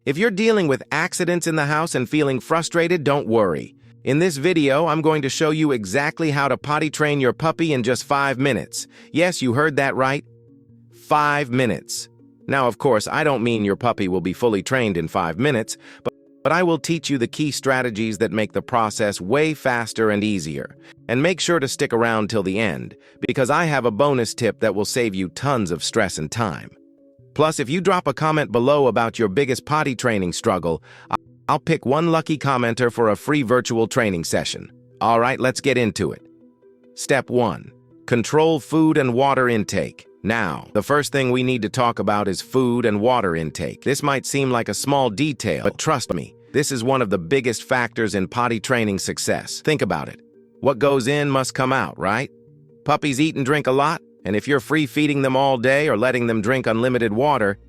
If you're dealing with accidents in the house and feeling frustrated, don't worry. In this video, I'm going to show you exactly how to potty train your puppy in just 5 minutes. Yes, you heard that right. 5 minutes. Now, of course, I don't mean your puppy will be fully trained in 5 minutes, but I will teach you the key strategies that make the process way faster and easier. And make sure to stick around till the end, because I have a bonus tip that will save you tons of stress and time. Plus, if you drop a comment below about your biggest potty training struggle, I'll pick one lucky commenter for a free virtual training session. All right, let's get into it. Step 1. Control food and water intake. Now, the first thing we need to talk about is food and water intake. This might seem like a small detail, but trust me, this is one of the biggest factors in potty training success. Think about it. What goes in must come out, right? Puppies eat and drink a lot, and if you're free feeding them all day or letting them drink unlimited water,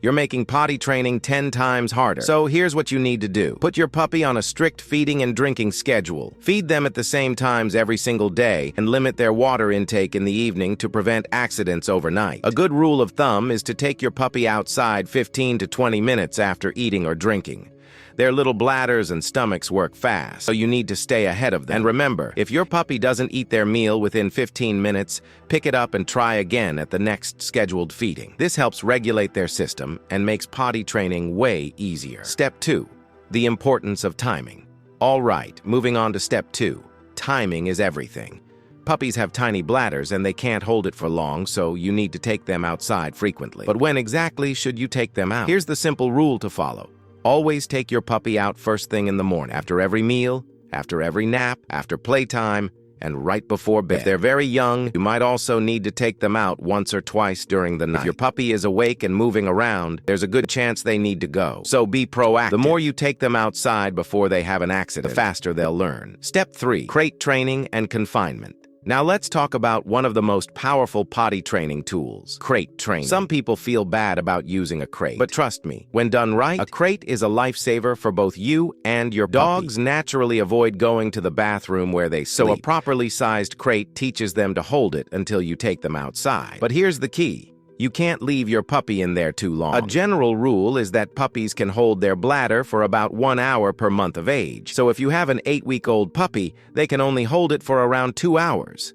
you're making potty training 10 times harder. So here's what you need to do. Put your puppy on a strict feeding and drinking schedule. Feed them at the same times every single day and limit their water intake in the evening to prevent accidents overnight. A good rule of thumb is to take your puppy outside 15 to 20 minutes after eating or drinking. Their little bladders and stomachs work fast, so you need to stay ahead of them. And remember, if your puppy doesn't eat their meal within 15 minutes, pick it up and try again at the next scheduled feeding. This helps regulate their system and makes potty training way easier. Step 2. The importance of timing. All right, moving on to step 2. Timing is everything. Puppies have tiny bladders and they can't hold it for long, so you need to take them outside frequently. But when exactly should you take them out? Here's the simple rule to follow. Always take your puppy out first thing in the morning, after every meal, after every nap, after playtime, and right before bed. If they're very young, you might also need to take them out once or twice during the night. If your puppy is awake and moving around, there's a good chance they need to go. So be proactive. The more you take them outside before they have an accident, the faster they'll learn. Step 3. Crate training and confinement. Now let's talk about one of the most powerful potty training tools, crate training. Some people feel bad about using a crate, but trust me, when done right, a crate is a lifesaver for both you and your puppy. Dogs naturally avoid going to the bathroom where they sleep, so a properly sized crate teaches them to hold it until you take them outside. But here's the key. You can't leave your puppy in there too long. A general rule is that puppies can hold their bladder for about 1 hour per month of age. So if you have an 8-week-old puppy, they can only hold it for around 2 hours.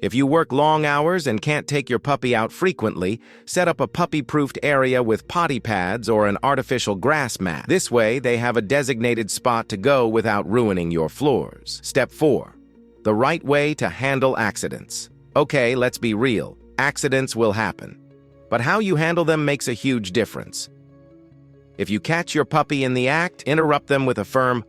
If you work long hours and can't take your puppy out frequently, set up a puppy-proofed area with potty pads or an artificial grass mat. This way, they have a designated spot to go without ruining your floors. Step 4. The right way to handle accidents. Okay, let's be real. Accidents will happen. But how you handle them makes a huge difference. If you catch your puppy in the act, interrupt them with a firm,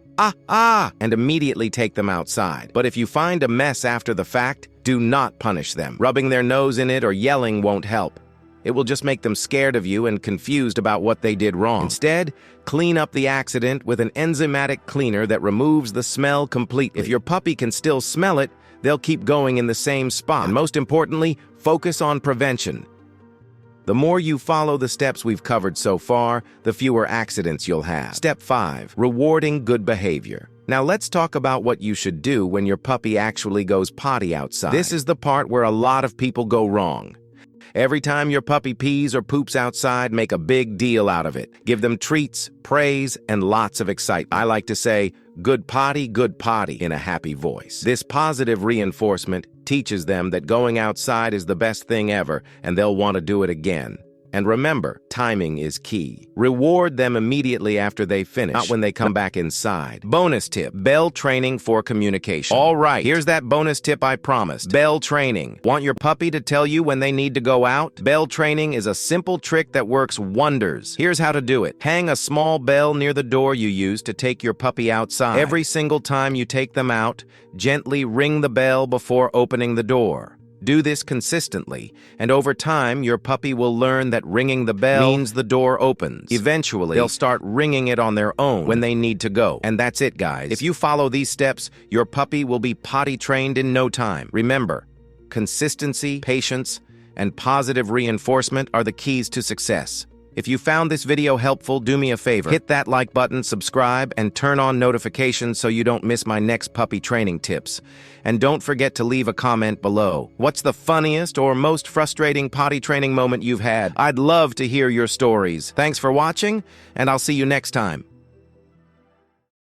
ah, and immediately take them outside. But if you find a mess after the fact, do not punish them. Rubbing their nose in it or yelling won't help. It will just make them scared of you and confused about what they did wrong. Instead, clean up the accident with an enzymatic cleaner that removes the smell completely. If your puppy can still smell it, they'll keep going in the same spot. And most importantly, focus on prevention. The more you follow the steps we've covered so far, the fewer accidents you'll have. Step 5. Rewarding good behavior. Now let's talk about what you should do when your puppy actually goes potty outside. This is the part where a lot of people go wrong. Every time your puppy pees or poops outside, make a big deal out of it. Give them treats, praise, and lots of excitement. I like to say, good potty, in a happy voice. This positive reinforcement teaches them that going outside is the best thing ever, and they'll want to do it again. And remember, timing is key. Reward them immediately after they finish, not when they come back inside. Bonus tip, bell training for communication. All right, here's that bonus tip I promised. Bell training. Want your puppy to tell you when they need to go out? Bell training is a simple trick that works wonders. Here's how to do it. Hang a small bell near the door you use to take your puppy outside. Every single time you take them out, gently ring the bell before opening the door. Do this consistently, and over time, your puppy will learn that ringing the bell means the door opens. Eventually, they'll start ringing it on their own when they need to go. And that's it, guys. If you follow these steps, your puppy will be potty trained in no time. Remember, consistency, patience, and positive reinforcement are the keys to success. If you found this video helpful, do me a favor. Hit that like button, subscribe, and turn on notifications so you don't miss my next puppy training tips. And don't forget to leave a comment below. What's the funniest or most frustrating potty training moment you've had? I'd love to hear your stories. Thanks for watching, and I'll see you next time.